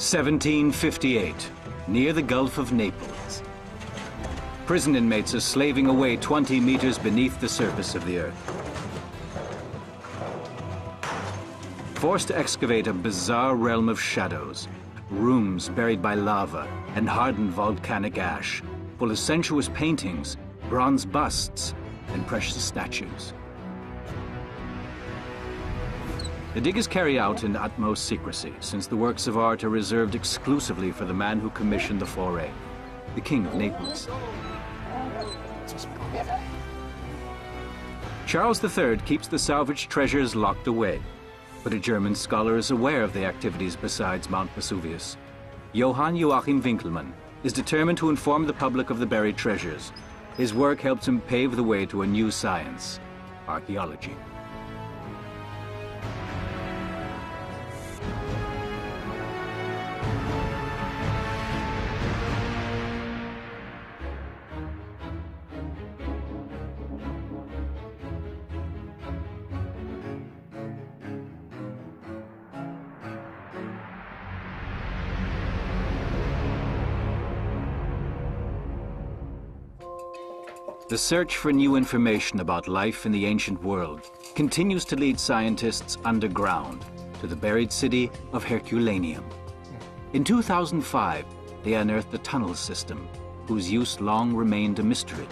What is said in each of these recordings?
1758, near the Gulf of Naples. Prison inmates are slaving away 20 meters beneath the surface of the earth. Forced to excavate a bizarre realm of shadows, rooms buried by lava and hardened volcanic ash, full of sensuous paintings, bronze busts, and precious statues. The dig is carried out in utmost secrecy, since the works of art are reserved exclusively for the man who commissioned the foray, the King of Naples. Charles III keeps the salvaged treasures locked away, but a German scholar is aware of the activities besides Mount Vesuvius. Johann Joachim Winckelmann is determined to inform the public of the buried treasures. His work helps him pave the way to a new science, archaeology. The search for new information about life in the ancient world continues to lead scientists underground to the buried city of Herculaneum. In 2005, they unearthed a tunnel system whose use long remained a mystery.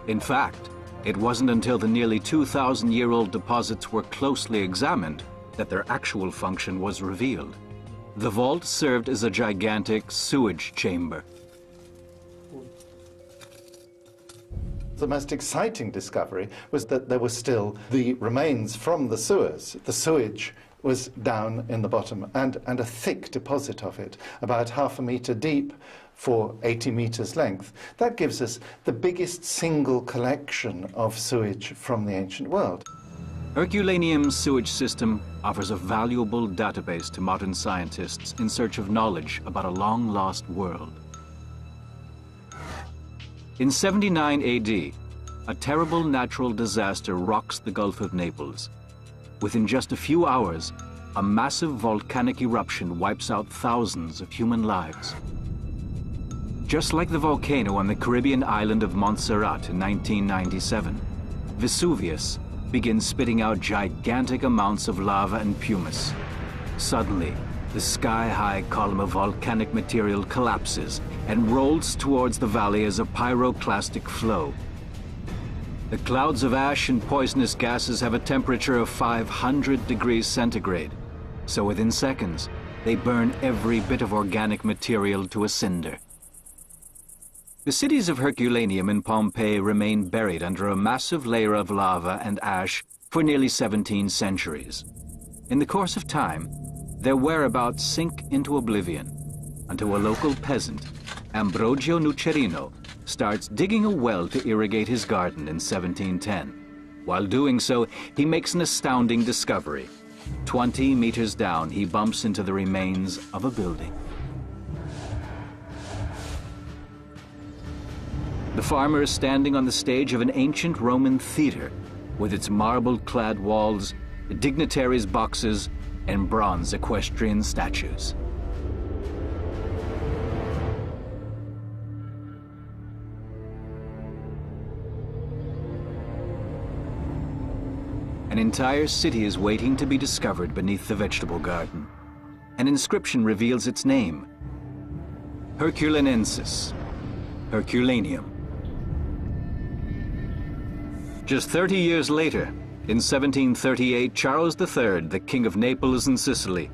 In fact, it wasn't until the nearly 2,000-year-old deposits were closely examined that their actual function was revealed. The vault served as a gigantic sewage chamber. The most exciting discovery was that there were still the remains from the sewers. The sewage was down in the bottom, and a thick deposit of it, about ½ a meter deep for 80 meters length. That gives us the biggest single collection of sewage from the ancient world. Herculaneum's sewage system offers a valuable database to modern scientists in search of knowledge about a long-lost world. In 79 AD, a terrible natural disaster rocks the Gulf of Naples. Within just a few hours, a massive volcanic eruption wipes out thousands of human lives. Just like the volcano on the Caribbean island of Montserrat in 1997, Vesuvius begins spitting out gigantic amounts of lava and pumice. Suddenly, the sky-high column of volcanic material collapses and rolls towards the valley as a pyroclastic flow. The clouds of ash and poisonous gases have a temperature of 500 degrees centigrade, so within seconds, they burn every bit of organic material to a cinder. The cities of Herculaneum and Pompeii remain buried under a massive layer of lava and ash for nearly 17 centuries. In the course of time, their whereabouts sink into oblivion until a local peasant, Ambrogio Nucerino, starts digging a well to irrigate his garden in 1710. While doing so, he makes an astounding discovery. 20 meters down, he bumps into the remains of a building. The farmer is standing on the stage of an ancient Roman theater with its marble-clad walls, dignitaries' boxes, and bronze equestrian statues. An entire city is waiting to be discovered beneath the vegetable garden. An inscription reveals its name: Herculanensis, Herculaneum. Just 30 years later, in 1738, Charles III, the King of Naples and Sicily,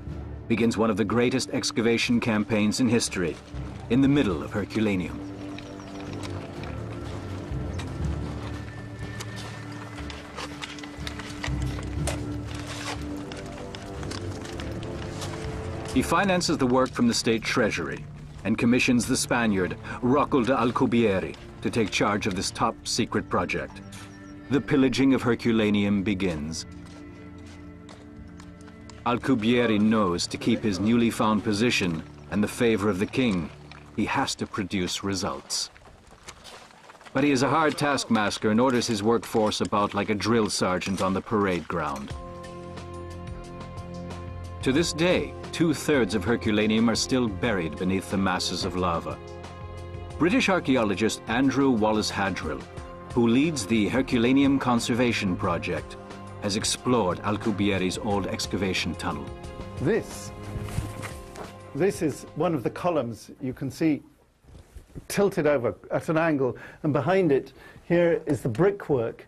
begins one of the greatest excavation campaigns in history, in the middle of Herculaneum. He finances the work from the state treasury and commissions the Spaniard Rocco de Alcubierre to take charge of this top-secret project. The pillaging of Herculaneum begins. Alcubierre knows to keep his newly found position and the favor of the king, he has to produce results. But he is a hard taskmaster and orders his workforce about like a drill sergeant on the parade ground. To this day, 2/3 of Herculaneum are still buried beneath the masses of lava. British archaeologist Andrew Wallace Hadrill, who leads the Herculaneum Conservation Project, has explored Alcubierre's old excavation tunnel. This is one of the columns you can see tilted over at an angle, and behind it here is the brickwork,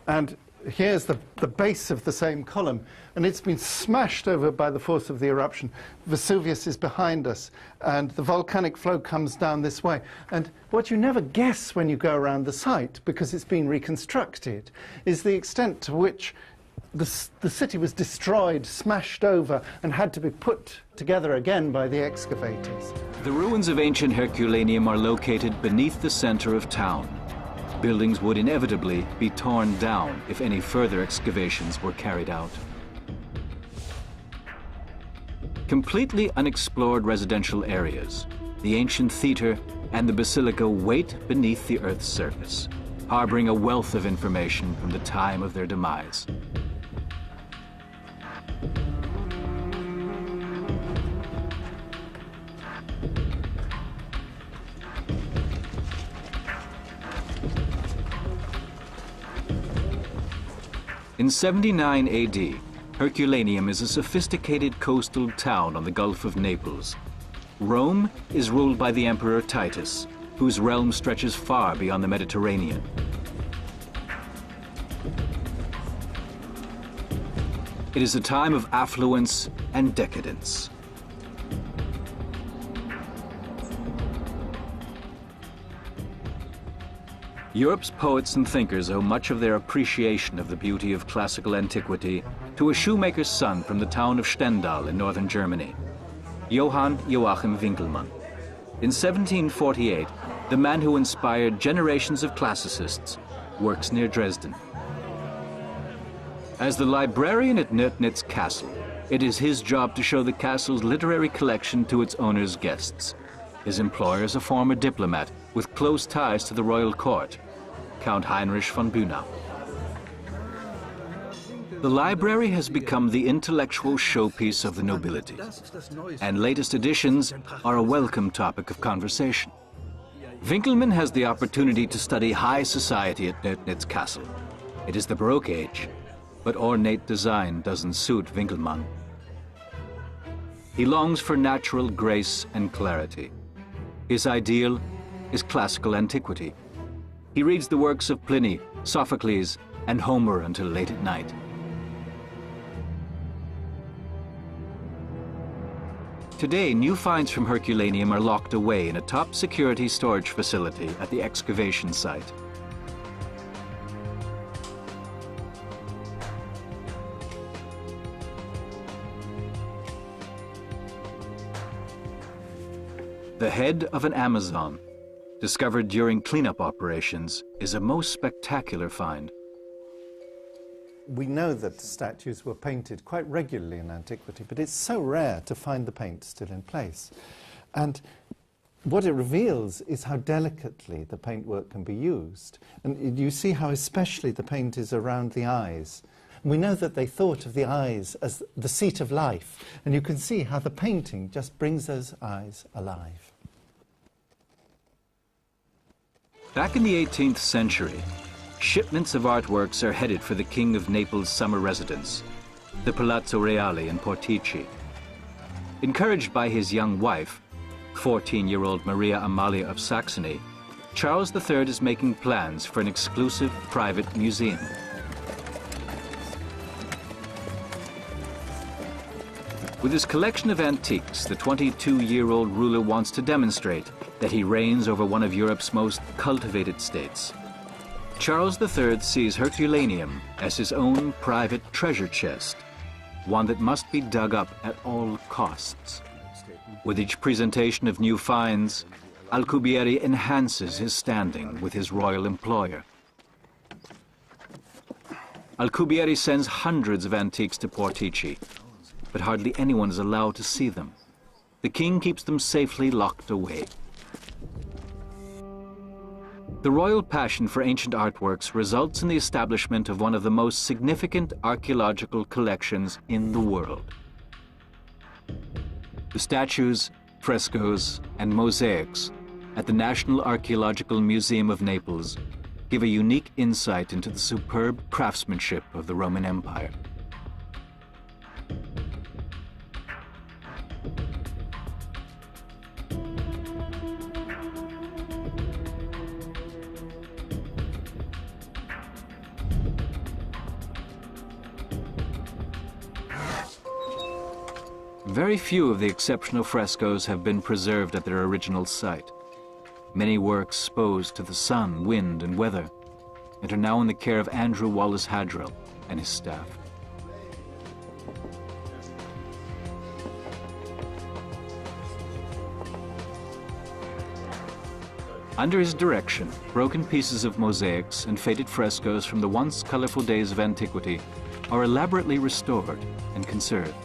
and here's the base of the same column, and it's been smashed over by the force of the eruption. Vesuvius is behind us, and the volcanic flow comes down this way. And what you never guess when you go around the site, because it's been reconstructed, is the extent to which the city was destroyed, smashed over, and had to be put together again by the excavators. The ruins of ancient Herculaneum are located beneath the center of town. Buildings would inevitably be torn down if any further excavations were carried out. Completely unexplored residential areas, the ancient theater and the basilica wait beneath the Earth's surface, harboring a wealth of information from the time of their demise. In 79 AD, Herculaneum is a sophisticated coastal town on the Gulf of Naples. Rome is ruled by the Emperor Titus, whose realm stretches far beyond the Mediterranean. It is a time of affluence and decadence. Europe's poets and thinkers owe much of their appreciation of the beauty of classical antiquity to a shoemaker's son from the town of Stendal in northern Germany, Johann Joachim Winckelmann. In 1748, the man who inspired generations of classicists works near Dresden. As the librarian at Nötnitz Castle, it is his job to show the castle's literary collection to its owner's guests. His employer is a former diplomat with close ties to the royal court, Count Heinrich von Bühnau. The library has become the intellectual showpiece of the nobility, and latest editions are a welcome topic of conversation. Winckelmann has the opportunity to study high society at Nötnitz Castle. It is the Baroque age, but ornate design doesn't suit Winckelmann. He longs for natural grace and clarity. His ideal is classical antiquity. He reads the works of Pliny, Sophocles, and Homer until late at night. Today, new finds from Herculaneum are locked away in a top security storage facility at the excavation site. The head of an Amazon, discovered during cleanup operations, is a most spectacular find. We know that statues were painted quite regularly in antiquity, but it's so rare to find the paint still in place. And what it reveals is how delicately the paintwork can be used. And you see how especially the paint is around the eyes. We know that they thought of the eyes as the seat of life, and you can see how the painting just brings those eyes alive. Back in the 18th century, shipments of artworks are headed for the King of Naples' summer residence, the Palazzo Reale in Portici. Encouraged by his young wife, 14-year-old Maria Amalia of Saxony, Charles III is making plans for an exclusive private museum. With his collection of antiques, the 22-year-old ruler wants to demonstrate that he reigns over one of Europe's most cultivated states. Charles III sees Herculaneum as his own private treasure chest, one that must be dug up at all costs. With each presentation of new finds, Alcubierre enhances his standing with his royal employer. Alcubierre sends hundreds of antiques to Portici, but hardly anyone is allowed to see them. The king keeps them safely locked away. The royal passion for ancient artworks results in the establishment of one of the most significant archaeological collections in the world. The statues, frescoes, and mosaics at the National Archaeological Museum of Naples give a unique insight into the superb craftsmanship of the Roman Empire. Very few of the exceptional frescoes have been preserved at their original site. Many were exposed to the sun, wind, and weather, and are now in the care of Andrew Wallace Hadrill and his staff. Under his direction, broken pieces of mosaics and faded frescoes from the once colorful days of antiquity are elaborately restored and conserved.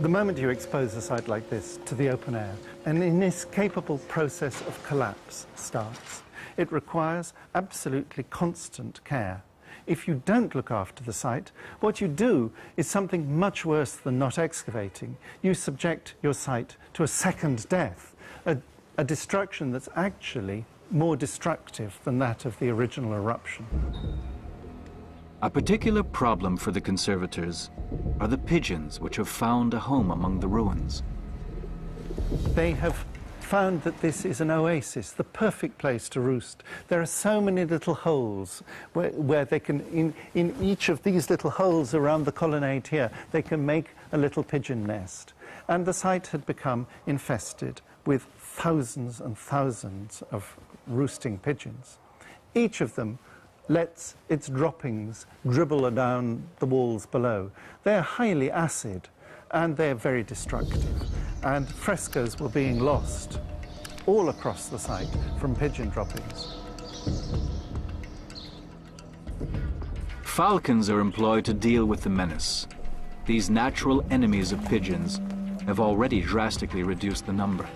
The moment you expose a site like this to the open air, an inescapable process of collapse starts. It requires absolutely constant care. If you don't look after the site, what you do is something much worse than not excavating. You subject your site to a second death, a destruction that's actually more destructive than that of the original eruption. A particular problem for the conservators are the pigeons which have found a home among the ruins. They have found that this is an oasis, the perfect place to roost. There are so many little holes where they can, in each of these little holes around the colonnade here, they can make a little pigeon nest. And the site had become infested with thousands and thousands of roosting pigeons. Each of them lets its droppings dribble down the walls below. They're highly acid and they're very destructive. And frescoes were being lost all across the site from pigeon droppings. Falcons are employed to deal with the menace. These natural enemies of pigeons have already drastically reduced the number.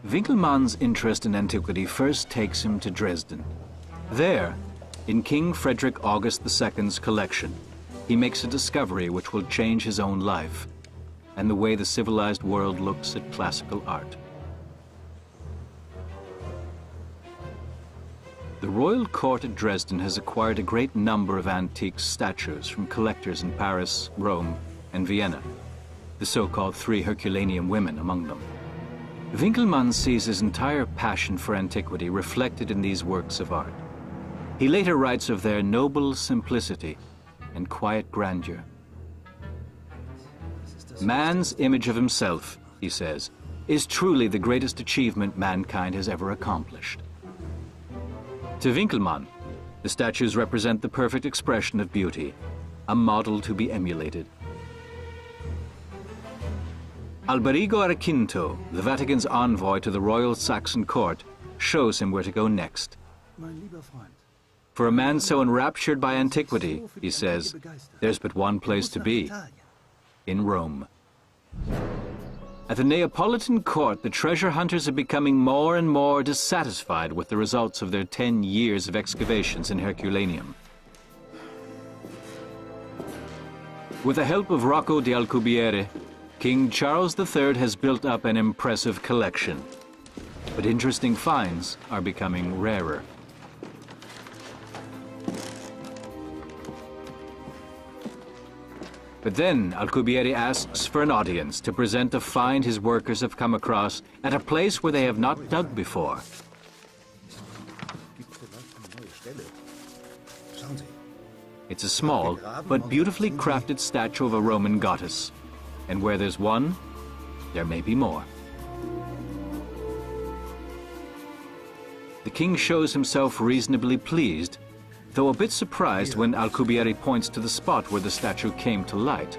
Winkelmann's interest in antiquity first takes him to Dresden. There, in King Frederick August II's collection, he makes a discovery which will change his own life and the way the civilized world looks at classical art. The royal court at Dresden has acquired a great number of antique statues from collectors in Paris, Rome, and Vienna, the so-called three Herculaneum women among them. Winkelmann sees his entire passion for antiquity reflected in these works of art. He later writes of their noble simplicity and quiet grandeur. Man's image of himself, he says, is truly the greatest achievement mankind has ever accomplished. To Winkelmann, the statues represent the perfect expression of beauty, a model to be emulated. Alberigo Arequinto, the Vatican's envoy to the royal Saxon court, shows him where to go next. For a man so enraptured by antiquity, he says, there's but one place to be, in Rome. At the Neapolitan court, the treasure hunters are becoming more and more dissatisfied with the results of their 10 years of excavations in Herculaneum. With the help of Rocco di Alcubierre, King Charles III has built up an impressive collection, but interesting finds are becoming rarer. But then Alcubierre asks for an audience to present a find his workers have come across at a place where they have not dug before. It's a small but beautifully crafted statue of a Roman goddess. And where there's one, there may be more. The king shows himself reasonably pleased, though a bit surprised when Alcubierre points to the spot where the statue came to light.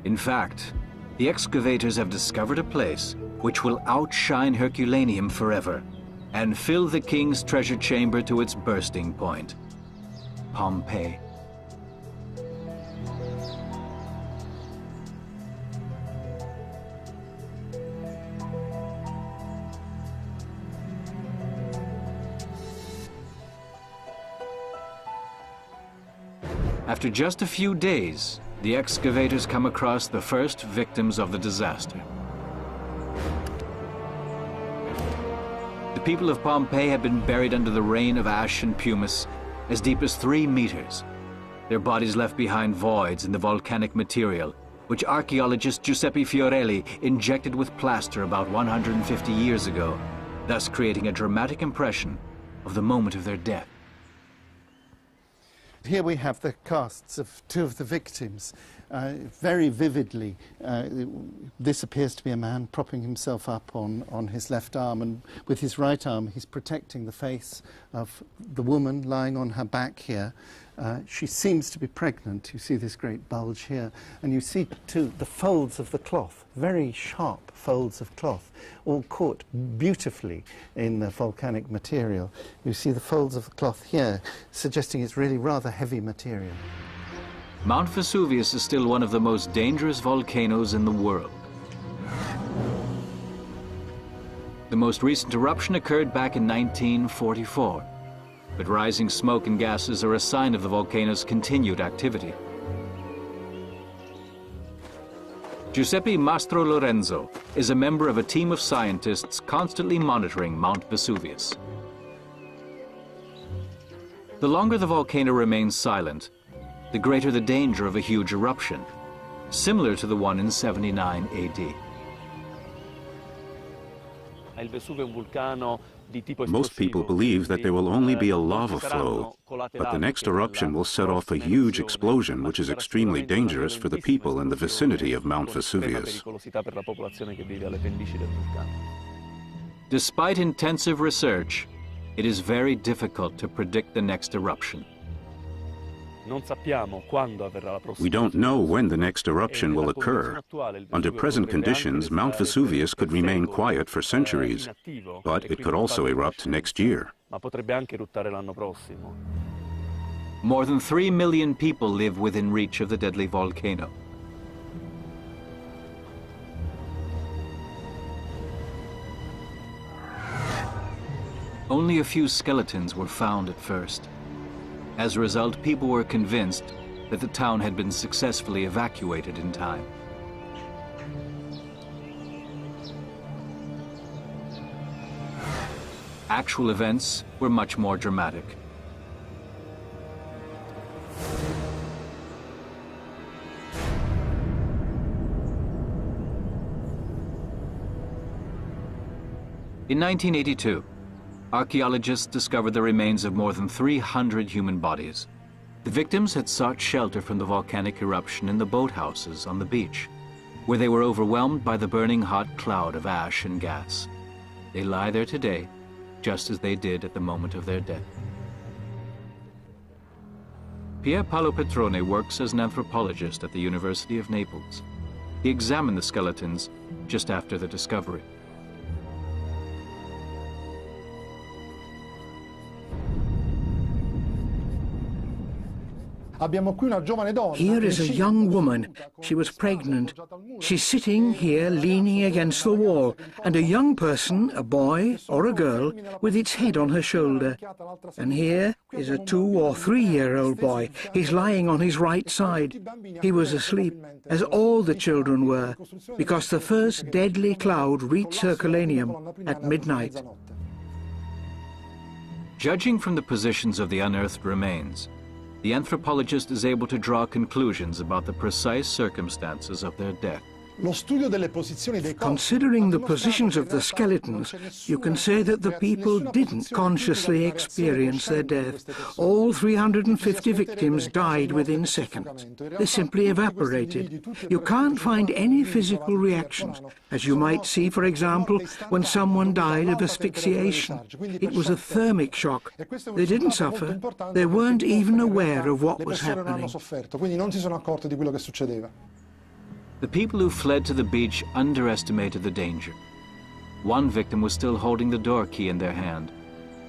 In fact, the excavators have discovered a place which will outshine Herculaneum forever and fill the king's treasure chamber to its bursting point: Pompeii. After just a few days, the excavators come across the first victims of the disaster. The people of Pompeii had been buried under the rain of ash and pumice as deep as 3 meters. Their bodies left behind voids in the volcanic material, which archaeologist Giuseppe Fiorelli injected with plaster about 150 years ago, thus creating a dramatic impression of the moment of their death. Here we have the casts of 2 of the victims, very vividly. This appears to be a man propping himself up on his left arm, and with his right arm he's protecting the face of the woman lying on her back here. She seems to be pregnant. You see this great bulge here, and you see too the folds of the cloth, very sharp folds of cloth, all caught beautifully in the volcanic material. You see the folds of the cloth here, suggesting it's really rather heavy material. Mount Vesuvius is still one of the most dangerous volcanoes in the world. The most recent eruption occurred back in 1944. But rising smoke and gases are a sign of the volcano's continued activity. Giuseppe Mastro Lorenzo is a member of a team of scientists constantly monitoring Mount Vesuvius. The longer the volcano remains silent, the greater the danger of a huge eruption, similar to the one in 79 AD. Most people believe that there will only be a lava flow, but the next eruption will set off a huge explosion, which is extremely dangerous for the people in the vicinity of Mount Vesuvius. Despite intensive research, it is very difficult to predict the next eruption. We don't know when the next eruption will occur. Under present conditions, Mount Vesuvius could remain quiet for centuries, but it could also erupt next year. More than 3 million people live within reach of the deadly volcano. Only a few skeletons were found at first. As a result, people were convinced that the town had been successfully evacuated in time. Actual events were much more dramatic. In 1982, archaeologists discovered the remains of more than 300 human bodies. The victims had sought shelter from the volcanic eruption in the boathouses on the beach, where they were overwhelmed by the burning hot cloud of ash and gas. They lie there today, just as they did at the moment of their death. Pier Paolo Petrone works as an anthropologist at the University of Naples. He examined the skeletons just after the discovery. Here is a young woman. She was pregnant. She's sitting here leaning against the wall, and a young person, a boy or a girl, with its head on her shoulder. And here is a 2 or 3-year-old boy. He's lying on his right side. He was asleep, as all the children were, because the first deadly cloud reached Herculaneum at midnight. Judging from the positions of the unearthed remains, the anthropologist is able to draw conclusions about the precise circumstances of their death. Considering the positions of the skeletons, you can say that the people didn't consciously experience their death. All 350 victims died within seconds. They simply evaporated. You can't find any physical reactions, as you might see, for example, when someone died of asphyxiation. It was a thermic shock. They didn't suffer. They weren't even aware of what was happening. The people who fled to the beach underestimated the danger. One victim was still holding the door key in their hand,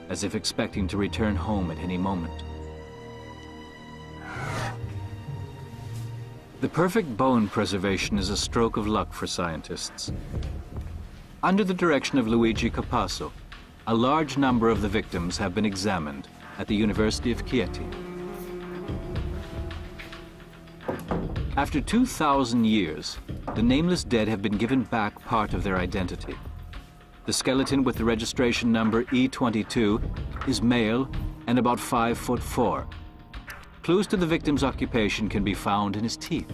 as if expecting to return home at any moment. The perfect bone preservation is a stroke of luck for scientists. Under the direction of Luigi Capasso, a large number of the victims have been examined at the University of Chieti. After 2,000 years, the nameless dead have been given back part of their identity. The skeleton with the registration number E22 is male and about 5'4". Clues to the victim's occupation can be found in his teeth.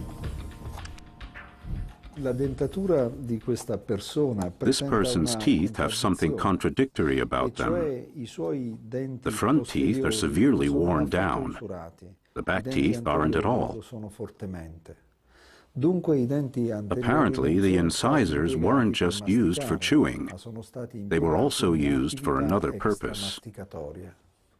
This person's teeth have something contradictory about them. The front teeth are severely worn down. The back teeth aren't at all. Apparently, the incisors weren't just used for chewing. They were also used for another purpose.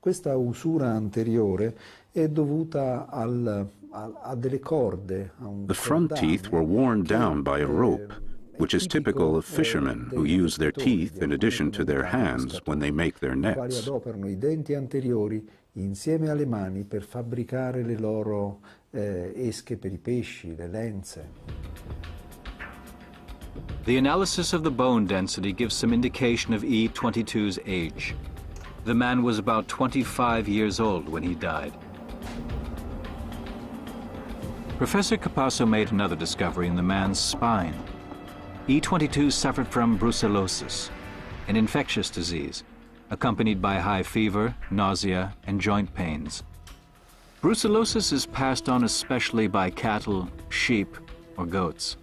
Questa usura anteriore è dovuta a delle corde. The front teeth were worn down by a rope, which is typical of fishermen who use their teeth in addition to their hands when they make their nets. Adoperano i denti anteriori insieme alle mani per fabbricare le loro esche per I pesci, le lenze. The analysis of the bone density gives some indication of E22's age. The man was about 25 years old when he died. Professor Capasso made another discovery in the man's spine. E22 suffered from brucellosis, an infectious disease, accompanied by high fever, nausea, and joint pains. Brucellosis is passed on especially by cattle, sheep, or goats.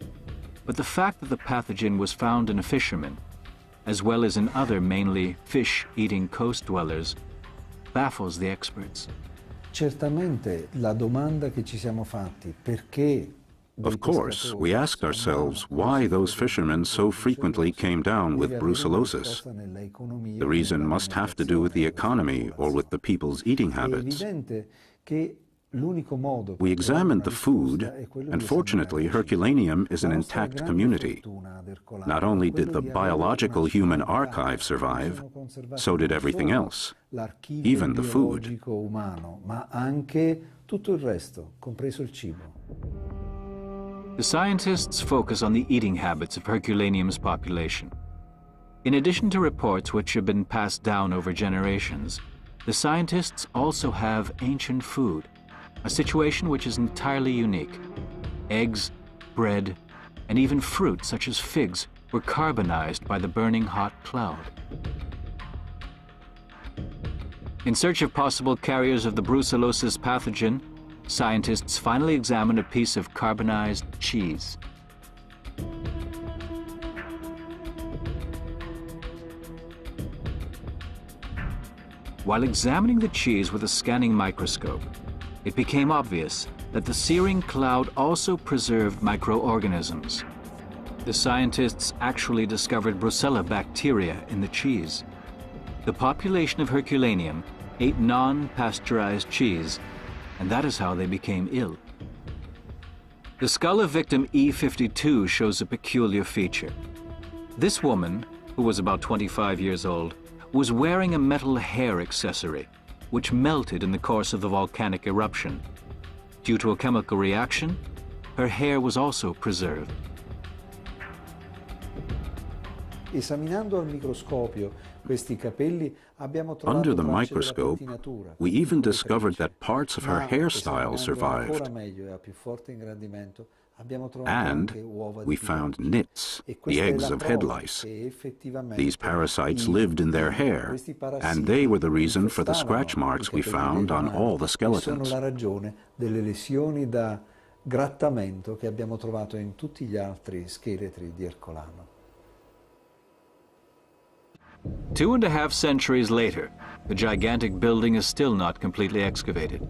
But the fact that the pathogen was found in a fisherman, as well as in other mainly fish-eating coast dwellers, baffles the experts. Certamente la domanda che ci siamo fatti, perché Of course, we asked ourselves why those fishermen so frequently came down with brucellosis. The reason must have to do with the economy or with the people's eating habits. We examined the food, and fortunately Herculaneum is an intact community. Not only did the biological human archive survive, so did everything else, even the food. The scientists focus on the eating habits of Herculaneum's population. In addition to reports which have been passed down over generations, the scientists also have ancient food, a situation which is entirely unique. Eggs, bread, and even fruit such as figs were carbonized by the burning hot cloud. In search of possible carriers of the brucellosis pathogen, scientists finally examined a piece of carbonized cheese. While examining the cheese with a scanning microscope, it became obvious that the searing cloud also preserved microorganisms. The scientists actually discovered Brucella bacteria in the cheese. The population of Herculaneum ate non-pasteurized cheese, and that is how they became ill. The skull of victim E52 shows a peculiar feature. This woman, who was about 25 years old, was wearing a metal hair accessory, which melted in the course of the volcanic eruption. Due to a chemical reaction, her hair was also preserved. Under the microscope, we even discovered that parts of her hairstyle survived. And we found nits, the eggs of head lice. These parasites lived in their hair, and they were the reason for the scratch marks we found on all the skeletons. 2.5 centuries later, the gigantic building is still not completely excavated.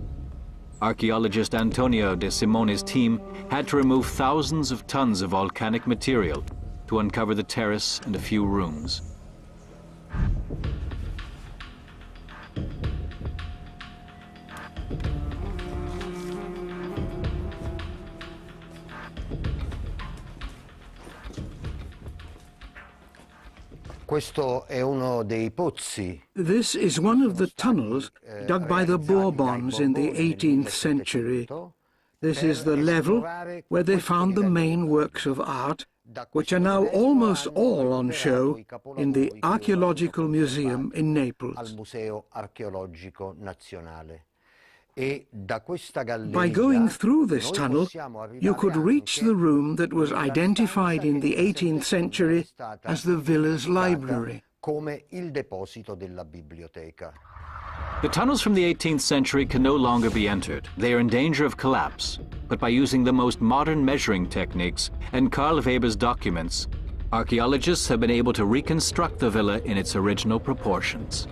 Archaeologist Antonio de Simone's team had to remove thousands of tons of volcanic material to uncover the terrace and a few rooms. This is one of the tunnels dug by the Bourbons in the 18th century. This is the level where they found the main works of art, which are now almost all on show in the Archaeological Museum in Naples. By going through this tunnel, you could reach the room that was identified in the 18th century as the villa's library. The tunnels from the 18th century can no longer be entered. They are in danger of collapse. But by using the most modern measuring techniques and Karl Weber's documents, archaeologists have been able to reconstruct the villa in its original proportions.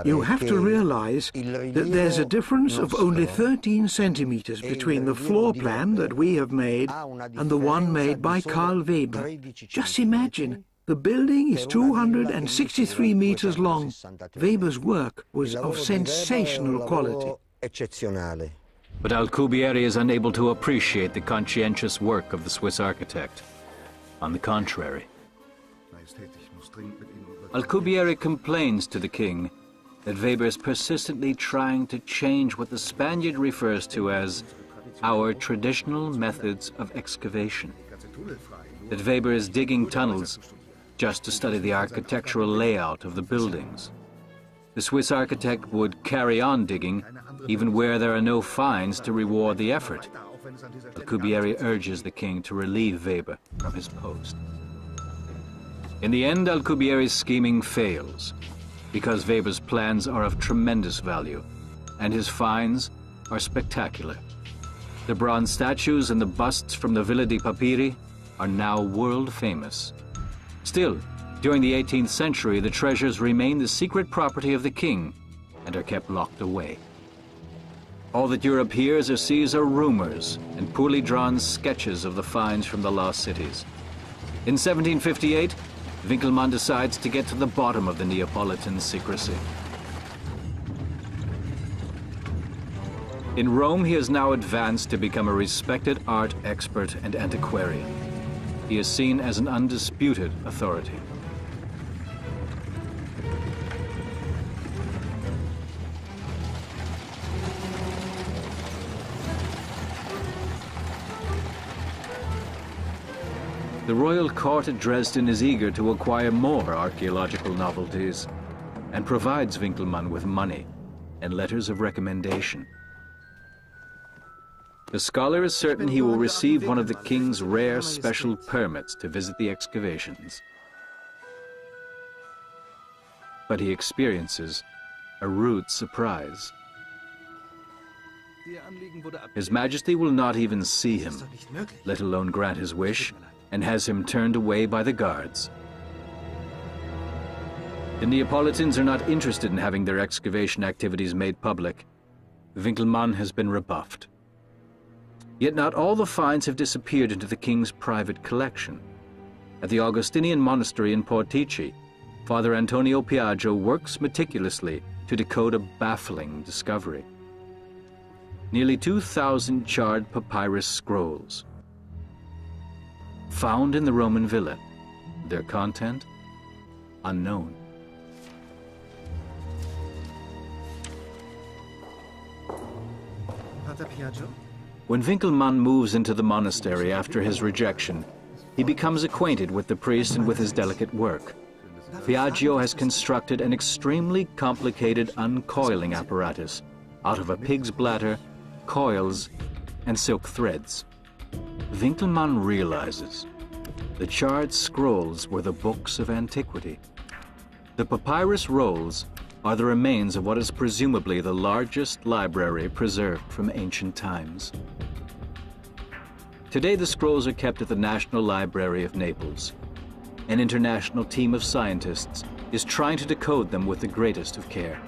You have to realize that there's a difference of only 13 centimeters between the floor plan that we have made and the one made by Karl Weber. Just imagine, the building is 263 meters long. Weber's work was of sensational quality. But Alcubierre is unable to appreciate the conscientious work of the Swiss architect. On the contrary, Alcubierre complains to the king that Weber is persistently trying to change what the Spaniard refers to as our traditional methods of excavation. That Weber is digging tunnels just to study the architectural layout of the buildings. The Swiss architect would carry on digging even where there are no finds to reward the effort. Alcubierre urges the king to relieve Weber from his post. In the end, Alcubierre's scheming fails, because Weber's plans are of tremendous value, and his finds are spectacular. The bronze statues and the busts from the Villa dei Papiri are now world famous. Still, during the 18th century, the treasures remain the secret property of the king and are kept locked away. All that Europe hears or sees are rumors and poorly drawn sketches of the finds from the lost cities. In 1758, Winkelmann decides to get to the bottom of the Neapolitan secrecy. In Rome, he has now advanced to become a respected art expert and antiquarian. He is seen as an undisputed authority. The royal court at Dresden is eager to acquire more archaeological novelties and provides Winkelmann with money and letters of recommendation. The scholar is certain he will receive one of the king's rare special permits to visit the excavations. But he experiences a rude surprise. His Majesty will not even see him, let alone grant his wish, and has him turned away by the guards. The Neapolitans are not interested in having their excavation activities made public. Winkelmann has been rebuffed. Yet not all the finds have disappeared into the king's private collection. At the Augustinian monastery in Portici, Father Antonio Piaggio works meticulously to decode a baffling discovery. Nearly 2,000 charred papyrus scrolls, found in the Roman villa, their content unknown. Father Piaggio? When Winkelmann moves into the monastery after his rejection, he becomes acquainted with the priest and with his delicate work. Piaggio has constructed an extremely complicated uncoiling apparatus out of a pig's bladder, coils, and silk threads. Winkelmann realizes the charred scrolls were the books of antiquity. The papyrus rolls are the remains of what is presumably the largest library preserved from ancient times. Today, the scrolls are kept at the National Library of Naples. An international team of scientists is trying to decode them with the greatest of care.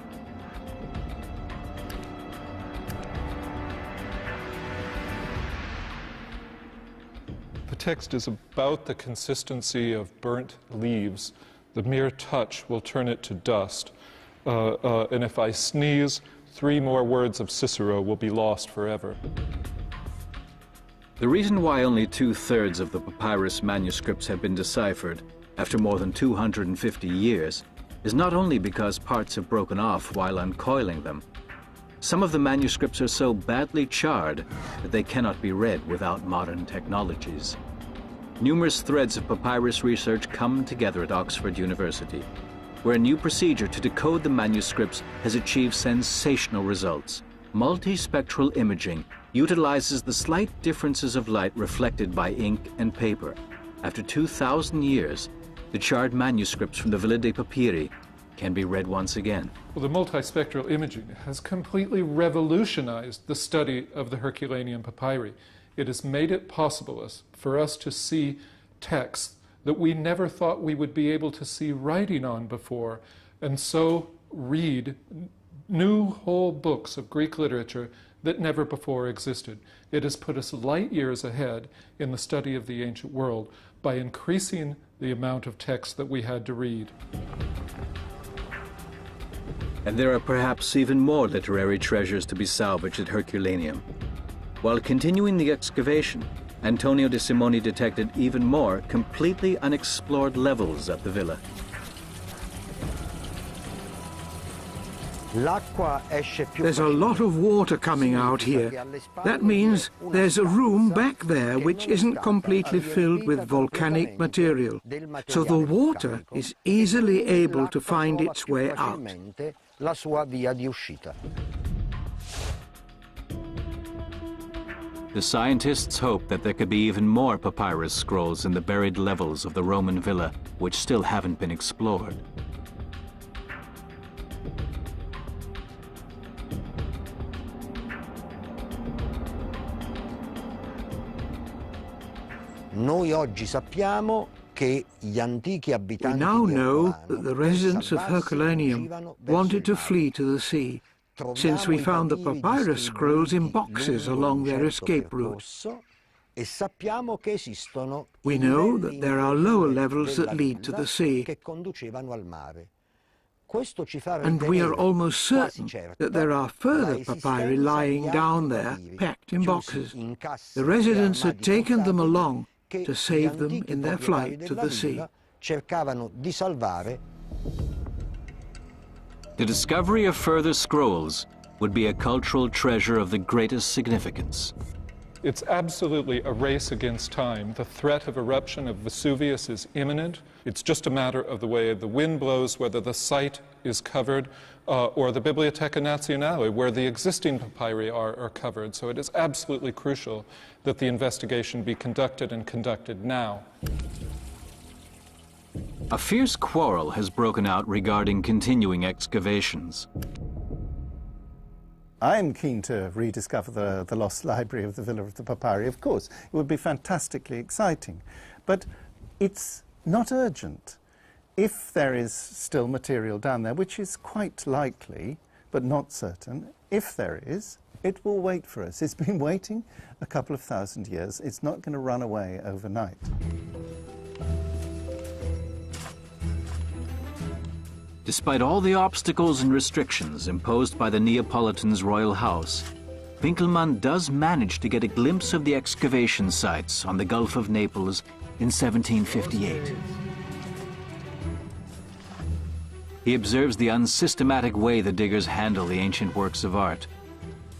The text is about the consistency of burnt leaves. The mere touch will turn it to dust. And if I sneeze, 3 more words of Cicero will be lost forever. The reason why only 2/3 of the papyrus manuscripts have been deciphered after more than 250 years is not only because parts have broken off while uncoiling them. Some of the manuscripts are so badly charred that they cannot be read without modern technologies. Numerous threads of papyrus research come together at Oxford University, where a new procedure to decode the manuscripts has achieved sensational results. Multispectral imaging utilizes the slight differences of light reflected by ink and paper. After 2,000 years, the charred manuscripts from the Villa dei Papiri can be read once again. Well, the multispectral imaging has completely revolutionized the study of the Herculaneum papyri. It has made it possible for us to see texts that we never thought we would be able to see writing on before, and so read new whole books of Greek literature that never before existed. It has put us light years ahead in the study of the ancient world by increasing the amount of text that we had to read. And there are perhaps even more literary treasures to be salvaged at Herculaneum. While continuing the excavation, Antonio de Simoni detected even more completely unexplored levels at the villa. There's a lot of water coming out here. That means there's a room back there which isn't completely filled with volcanic material. So the water is easily able to find its way out. The scientists hope that there could be even more papyrus scrolls in the buried levels of the Roman villa which still haven't been explored. We now know that the residents of Herculaneum wanted to flee to the sea, since we found the papyrus scrolls in boxes along their escape route. We know that there are lower levels that lead to the sea, and we are almost certain that there are further papyri lying down there, packed in boxes. The residents had taken them along to save them in their flight to the sea. The discovery of further scrolls would be a cultural treasure of the greatest significance. It's absolutely a race against time. The threat of eruption of Vesuvius is imminent. It's just a matter of the way the wind blows, whether the site is covered, or the Biblioteca Nazionale, where the existing papyri are covered. So it is absolutely crucial that the investigation be conducted and conducted now. A fierce quarrel has broken out regarding continuing excavations. I'm keen to rediscover the lost library of the Villa of the Papyri. Of course, it would be fantastically exciting, but it's not urgent. If there is still material down there, which is quite likely, but not certain, if there is, it will wait for us. It's been waiting a couple of thousand years. It's not going to run away overnight. Despite all the obstacles and restrictions imposed by the Neapolitans' royal house, Winkelmann does manage to get a glimpse of the excavation sites on the Gulf of Naples in 1758. He observes the unsystematic way the diggers handle the ancient works of art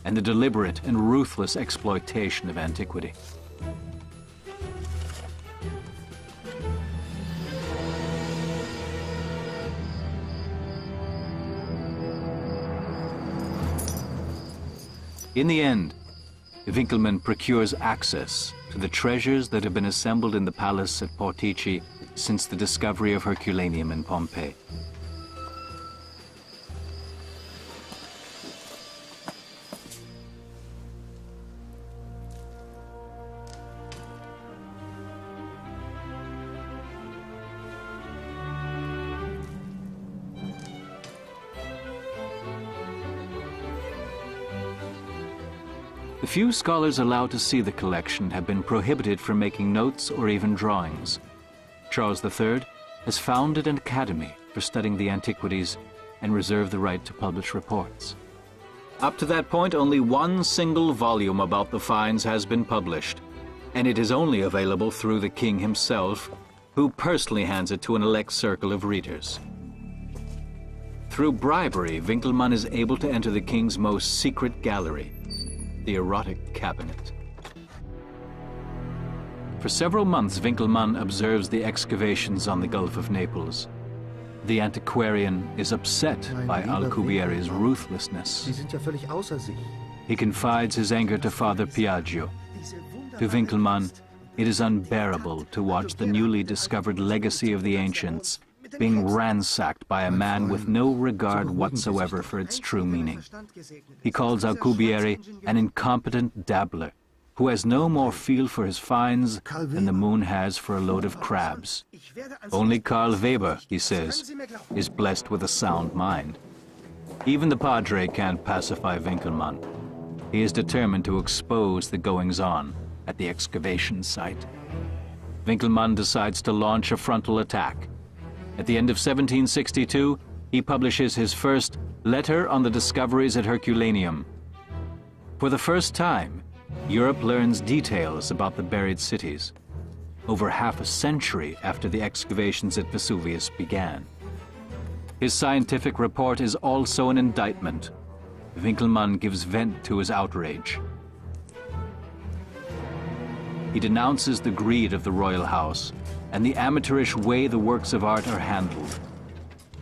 and the deliberate and ruthless exploitation of antiquity. In the end, Winkelmann procures access to the treasures that have been assembled in the palace at Portici since the discovery of Herculaneum in Pompeii. The few scholars allowed to see the collection have been prohibited from making notes or even drawings. Charles III has founded an academy for studying the antiquities and reserved the right to publish reports. Up to that point, only one single volume about the finds has been published, and it is only available through the king himself, who personally hands it to an elect circle of readers. Through bribery, Winkelmann is able to enter the king's most secret gallery, the erotic cabinet. For several months, Winkelmann observes the excavations on the Gulf of Naples. The antiquarian is upset by Alcubierre's ruthlessness. Sie sind ja völlig außer sich. He confides his anger to Father Piaggio. To Winkelmann, it is unbearable to watch the newly discovered legacy of the ancients being ransacked by a man with no regard whatsoever for its true meaning. He calls Alcubierre an incompetent dabbler who has no more feel for his finds than the moon has for a load of crabs. Only Karl Weber, he says, is blessed with a sound mind. Even the padre can't pacify Winkelmann. He is determined to expose the goings-on at the excavation site. Winkelmann decides to launch a frontal attack. At the end of 1762, he publishes his first Letter on the Discoveries at Herculaneum. For the first time, Europe learns details about the buried cities, over half a century after the excavations at Vesuvius began. His scientific report is also an indictment. Winkelmann gives vent to his outrage. He denounces the greed of the royal house and the amateurish way the works of art are handled.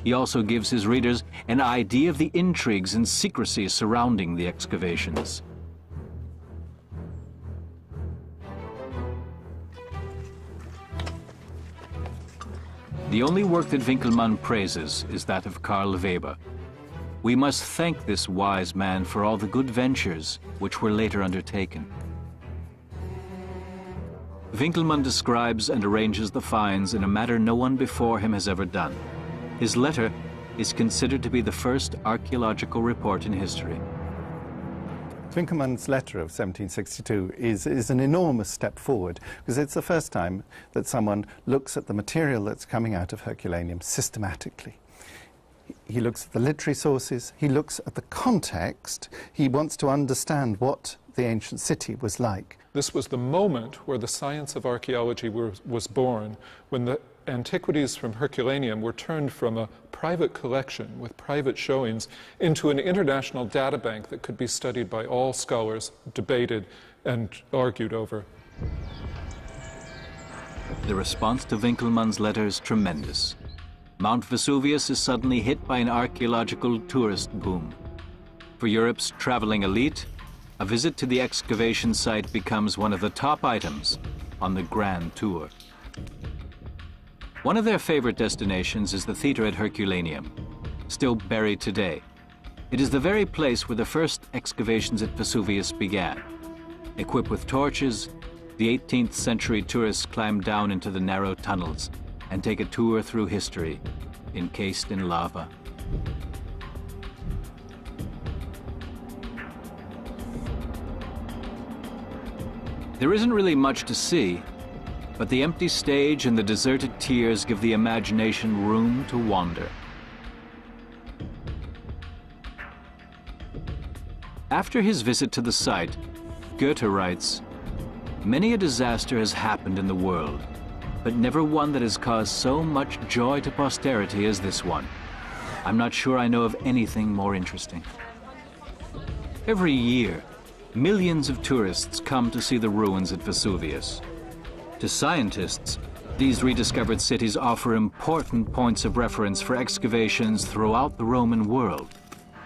He also gives his readers an idea of the intrigues and secrecy surrounding the excavations. The only work that Winkelmann praises is that of Karl Weber. We must thank this wise man for all the good ventures which were later undertaken. Winkelmann describes and arranges the finds in a manner no one before him has ever done. His letter is considered to be the first archaeological report in history. Winkelmann's letter of 1762 is an enormous step forward, because it's the first time that someone looks at the material that's coming out of Herculaneum systematically. He looks at the literary sources, he looks at the context, he wants to understand what the ancient city was like. This was the moment where the science of archaeology was born, when the antiquities from Herculaneum were turned from a private collection with private showings into an international databank that could be studied by all scholars, debated, and argued over. The response to Winkelmann's letter is tremendous. Mount Vesuvius is suddenly hit by an archaeological tourist boom. For Europe's traveling elite, a visit to the excavation site becomes one of the top items on the Grand Tour. One of their favorite destinations is the theater at Herculaneum, still buried today. It is the very place where the first excavations at Vesuvius began. Equipped with torches, the 18th century tourists climb down into the narrow tunnels and take a tour through history, encased in lava. There isn't really much to see, but the empty stage and the deserted tiers give the imagination room to wander. After his visit to the site, Goethe writes, "Many a disaster has happened in the world, but never one that has caused so much joy to posterity as this one. I'm not sure I know of anything more interesting." Every year, millions of tourists come to see the ruins at Vesuvius. To scientists, these rediscovered cities offer important points of reference for excavations throughout the Roman world.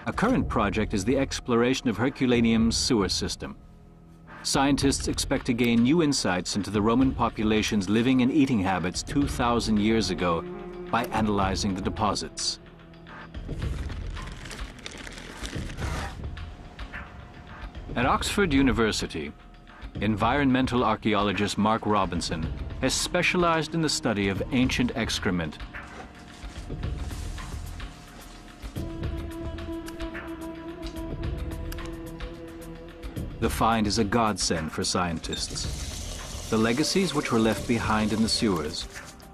A current project is the exploration of Herculaneum's sewer system. Scientists expect to gain new insights into the Roman population's living and eating habits 2,000 years ago by analyzing the deposits. At Oxford University, environmental archaeologist Mark Robinson has specialized in the study of ancient excrement. The find is a godsend for scientists. The legacies which were left behind in the sewers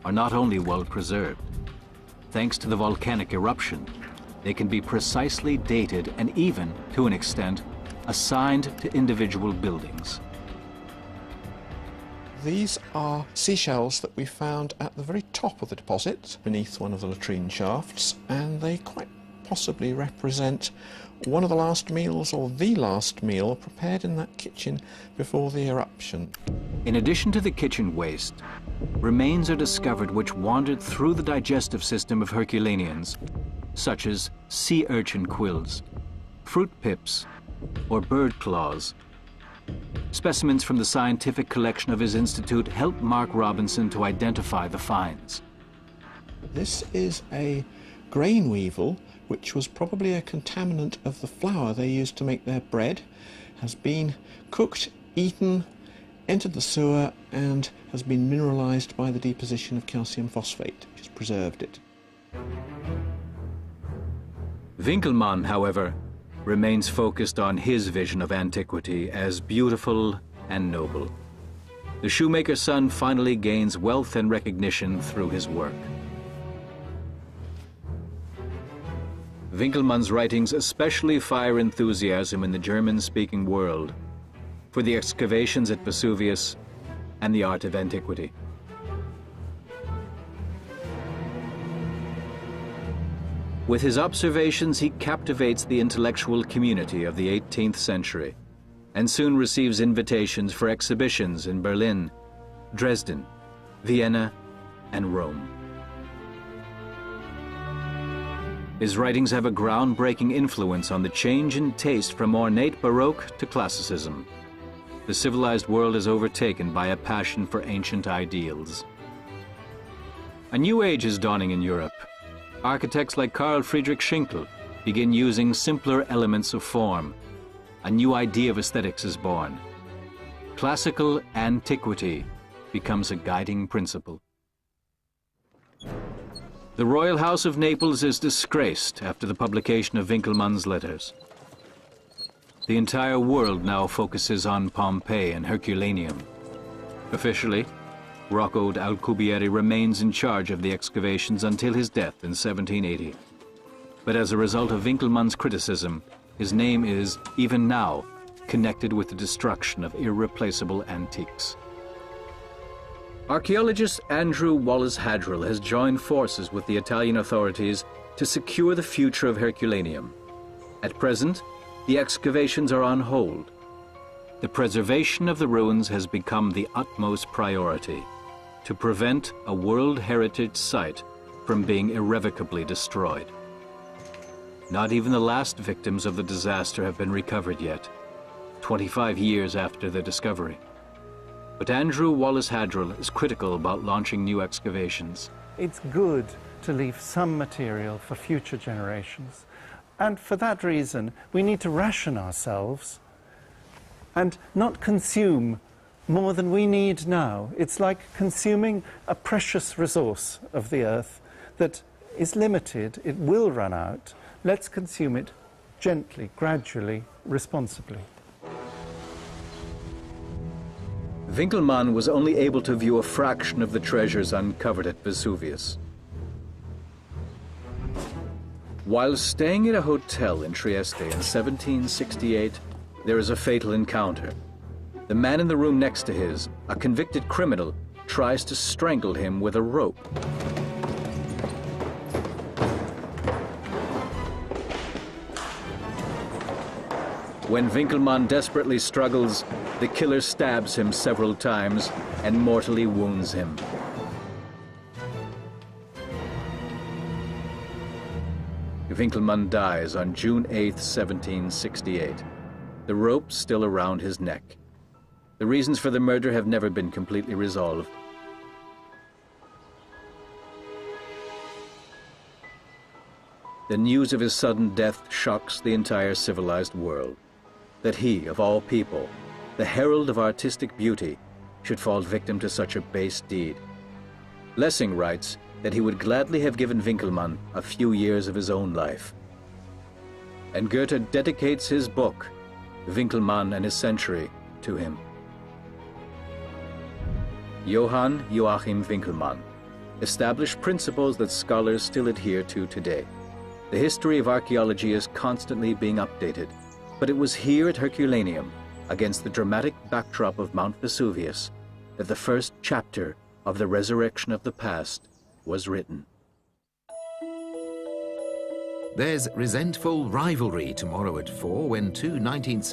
are not only well preserved. Thanks to the volcanic eruption, they can be precisely dated and even, to an extent, assigned to individual buildings. These are seashells that we found at the very top of the deposit, beneath one of the latrine shafts, and they quite possibly represent one of the last meals, or the last meal, prepared in that kitchen before the eruption. In addition to the kitchen waste, remains are discovered which wandered through the digestive system of Herculaneans, such as sea urchin quills, fruit pips, or bird claws. Specimens from the scientific collection of his institute helped Mark Robinson to identify the finds. This is a grain weevil, which was probably a contaminant of the flour they used to make their bread, has been cooked, eaten, entered the sewer, and has been mineralised by the deposition of calcium phosphate, which has preserved it. Winkelmann, however, remains focused on his vision of antiquity as beautiful and noble. The shoemaker's son finally gains wealth and recognition through his work. Winkelmann's writings especially fire enthusiasm in the German-speaking world for the excavations at Vesuvius and the art of antiquity. With his observations, he captivates the intellectual community of the 18th century and soon receives invitations for exhibitions in Berlin, Dresden, Vienna, and Rome. His writings have a groundbreaking influence on the change in taste from ornate Baroque to classicism. The civilized world is overtaken by a passion for ancient ideals. A new age is dawning in Europe. Architects like Carl Friedrich Schinkel begin using simpler elements of form. A new idea of aesthetics is born. Classical antiquity becomes a guiding principle. The royal house of Naples is disgraced after the publication of Winkelmann's letters. The entire world now focuses on Pompeii and Herculaneum. Officially, Rocco Alcubierre remains in charge of the excavations until his death in 1780. But as a result of Winkelmann's criticism, his name is, even now, connected with the destruction of irreplaceable antiques. Archaeologist Andrew Wallace Hadrill has joined forces with the Italian authorities to secure the future of Herculaneum. At present, the excavations are on hold. The preservation of the ruins has become the utmost priority to prevent a World Heritage Site from being irrevocably destroyed. Not even the last victims of the disaster have been recovered yet, 25 years after the discovery. But Andrew Wallace Hadrill is critical about launching new excavations. It's good to leave some material for future generations. And for that reason, we need to ration ourselves and not consume more than we need now. It's like consuming a precious resource of the earth that is limited. It will run out. Let's consume it gently, gradually, responsibly. Winkelmann was only able to view a fraction of the treasures uncovered at Vesuvius. While staying at a hotel in Trieste in 1768, there is a fatal encounter. The man in the room next to his, a convicted criminal, tries to strangle him with a rope. When Winkelmann desperately struggles, the killer stabs him several times and mortally wounds him. Winkelmann dies on June 8, 1768. The rope still around his neck. The reasons for the murder have never been completely resolved. The news of his sudden death shocks the entire civilized world. That he, of all people, the herald of artistic beauty, should fall victim to such a base deed. Lessing writes that he would gladly have given Winkelmann a few years of his own life. And Goethe dedicates his book, Winkelmann and His Century, to him. Johann Joachim Winkelmann established principles that scholars still adhere to today. The history of archaeology is constantly being updated, but it was here at Herculaneum, against the dramatic backdrop of Mount Vesuvius, that the first chapter of the resurrection of the past was written. There's resentful rivalry tomorrow at 4 when two 19th century